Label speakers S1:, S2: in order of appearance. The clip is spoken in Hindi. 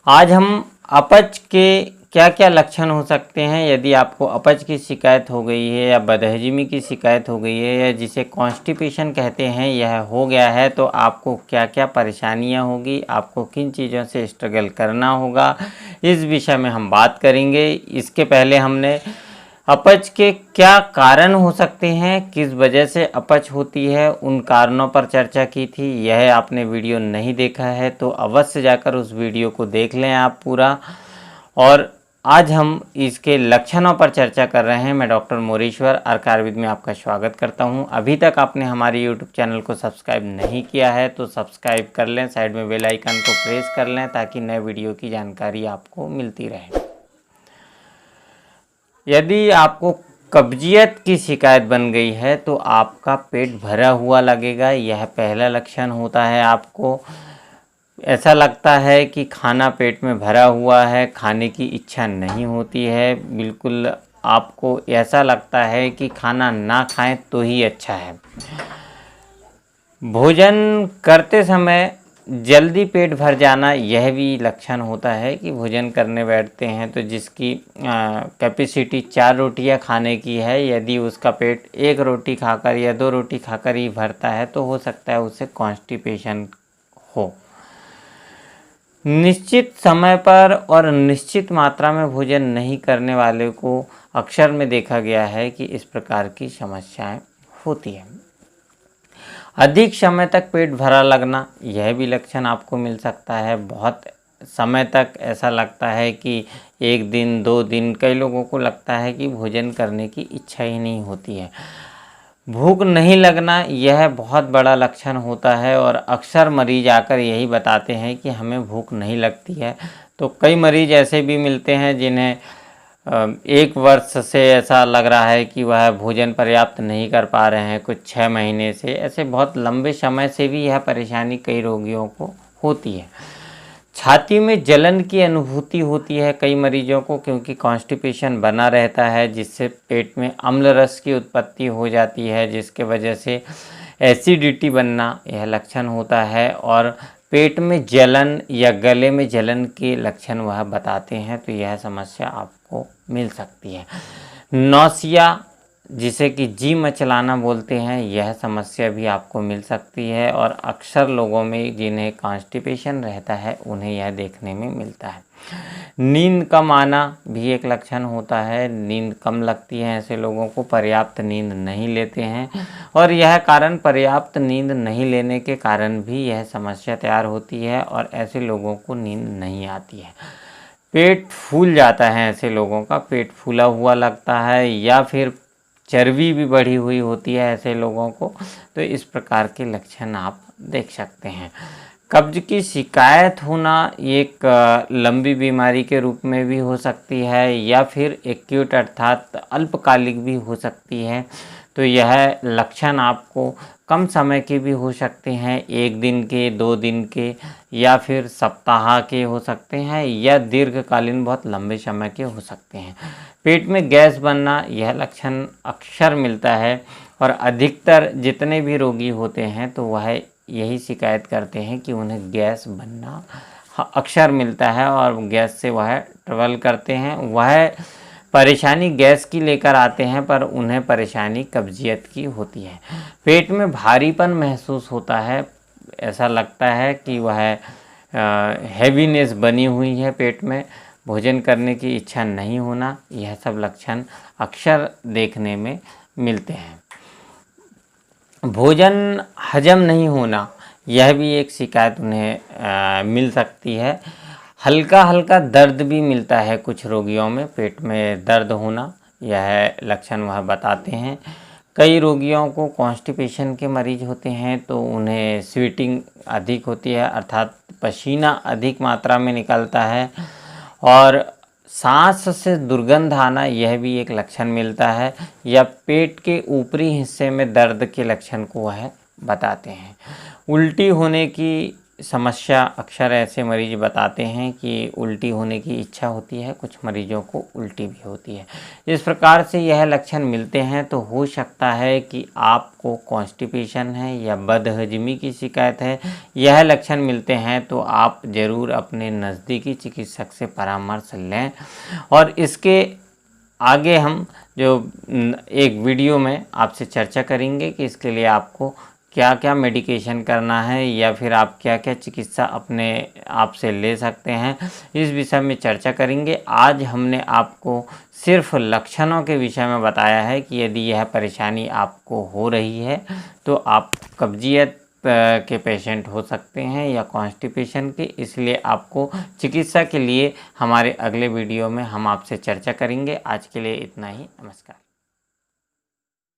S1: आज हम अपच के क्या क्या लक्षण हो सकते हैं। यदि आपको अपच की शिकायत हो गई है या बदहज़मी की शिकायत हो गई है या जिसे कॉन्स्टिपेशन कहते हैं यह हो गया है, तो आपको क्या क्या परेशानियां होगी, आपको किन चीज़ों से स्ट्रगल करना होगा, इस विषय में हम बात करेंगे। इसके पहले हमने अपच के क्या कारण हो सकते हैं, किस वजह से अपच होती है, उन कारणों पर चर्चा की थी। यह आपने वीडियो नहीं देखा है तो अवश्य जाकर उस वीडियो को देख लें आप पूरा। और आज हम इसके लक्षणों पर चर्चा कर रहे हैं। मैं डॉक्टर मोरेश्वर आयुर्वेद में आपका स्वागत करता हूं। अभी तक आपने हमारे यूट्यूब चैनल को सब्सक्राइब नहीं किया है तो सब्सक्राइब कर लें, साइड में बेल आइकन को प्रेस कर लें ताकि नए वीडियो की जानकारी आपको मिलती रहे। यदि आपको कब्जियत की शिकायत बन गई है तो आपका पेट भरा हुआ लगेगा, यह पहला लक्षण होता है। आपको ऐसा लगता है कि खाना पेट में भरा हुआ है, खाने की इच्छा नहीं होती है, बिल्कुल आपको ऐसा लगता है कि खाना ना खाएं तो ही अच्छा है। भोजन करते समय जल्दी पेट भर जाना, यह भी लक्षण होता है कि भोजन करने बैठते हैं तो जिसकी कैपेसिटी 4 रोटियां खाने की है, यदि उसका पेट 1 रोटी खाकर या 2 रोटी खाकर ही भरता है तो हो सकता है उससे कॉन्स्टिपेशन हो। निश्चित समय पर और निश्चित मात्रा में भोजन नहीं करने वाले को अक्सर में देखा गया है कि इस प्रकार की समस्याएं होती हैं। अधिक समय तक पेट भरा लगना, यह भी लक्षण आपको मिल सकता है। बहुत समय तक ऐसा लगता है कि 1 दिन 2 दिन, कई लोगों को लगता है कि भोजन करने की इच्छा ही नहीं होती है। भूख नहीं लगना, यह बहुत बड़ा लक्षण होता है और अक्सर मरीज आकर यही बताते हैं कि हमें भूख नहीं लगती है। तो कई मरीज ऐसे भी मिलते हैं जिन्हें 1 वर्ष से ऐसा लग रहा है कि वह भोजन पर्याप्त नहीं कर पा रहे हैं, कुछ 6 महीने से, ऐसे बहुत लंबे समय से भी यह परेशानी कई रोगियों को होती है। छाती में जलन की अनुभूति होती है कई मरीजों को, क्योंकि कॉन्स्टिपेशन बना रहता है जिससे पेट में अम्ल रस की उत्पत्ति हो जाती है, जिसके वजह से एसिडिटी बनना यह लक्षण होता है। और पेट में जलन या गले में जलन के लक्षण वह बताते हैं, तो यह समस्या आपको मिल सकती है। नौसिया, जिसे कि जी मचलाना बोलते हैं, यह समस्या भी आपको मिल सकती है और अक्सर लोगों में जिन्हें कॉन्स्टिपेशन रहता है उन्हें यह देखने में मिलता है। नींद कम आना भी एक लक्षण होता है। नींद कम लगती है ऐसे लोगों को, पर्याप्त नींद नहीं लेते हैं और यह कारण पर्याप्त नींद नहीं लेने के कारण भी यह समस्या तैयार होती है और ऐसे लोगों को नींद नहीं आती है। पेट फूल जाता है, ऐसे लोगों का पेट फूला हुआ लगता है या फिर चर्बी भी बढ़ी हुई होती है ऐसे लोगों को, तो इस प्रकार के लक्षण आप देख सकते हैं। कब्ज की शिकायत होना एक लंबी बीमारी के रूप में भी हो सकती है या फिर एक्यूट अर्थात अल्पकालिक भी हो सकती है। तो यह लक्षण आपको कम समय के भी हो सकते हैं, 1 दिन के, 2 दिन के या फिर सप्ताह के हो सकते हैं या दीर्घकालीन बहुत लंबे समय के हो सकते हैं। पेट में गैस बनना, यह लक्षण अक्सर मिलता है और अधिकतर जितने भी रोगी होते हैं तो वह यही शिकायत करते हैं कि उन्हें गैस बनना अक्सर मिलता है और गैस से वह ट्रबल करते हैं। वह परेशानी गैस की लेकर आते हैं पर उन्हें परेशानी कब्जियत की होती है। पेट में भारीपन महसूस होता है, ऐसा लगता है कि वह हैवीनेस बनी हुई है पेट में, भोजन करने की इच्छा नहीं होना, यह सब लक्षण अक्सर देखने में मिलते हैं। भोजन हजम नहीं होना, यह भी एक शिकायत उन्हें मिल सकती है। हल्का हल्का दर्द भी मिलता है कुछ रोगियों में, पेट में दर्द होना, यह लक्षण वह बताते हैं। कई रोगियों को कॉन्स्टिपेशन के मरीज होते हैं तो उन्हें स्वेटिंग अधिक होती है, अर्थात पसीना अधिक मात्रा में निकलता है और सांस से दुर्गंध आना, यह भी एक लक्षण मिलता है या पेट के ऊपरी हिस्से में दर्द के लक्षण को वह बताते हैं। उल्टी होने की समस्या अक्सर ऐसे मरीज बताते हैं कि उल्टी होने की इच्छा होती है, कुछ मरीजों को उल्टी भी होती है। इस प्रकार से यह लक्षण मिलते हैं तो हो सकता है कि आपको कॉन्स्टिपेशन है या बदहजमी की शिकायत है। यह लक्षण मिलते हैं तो आप ज़रूर अपने नज़दीकी चिकित्सक से परामर्श लें। और इसके आगे हम जो एक वीडियो में आपसे चर्चा करेंगे कि इसके लिए आपको क्या क्या मेडिकेशन करना है या फिर आप क्या क्या चिकित्सा अपने आप से ले सकते हैं, इस विषय में चर्चा करेंगे। आज हमने आपको सिर्फ लक्षणों के विषय में बताया है कि यदि यह परेशानी आपको हो रही है तो आप कब्जियत के पेशेंट हो सकते हैं या कॉन्स्टिपेशन के, इसलिए आपको चिकित्सा के लिए हमारे अगले वीडियो में हम आपसे चर्चा करेंगे। आज के लिए इतना ही। नमस्कार।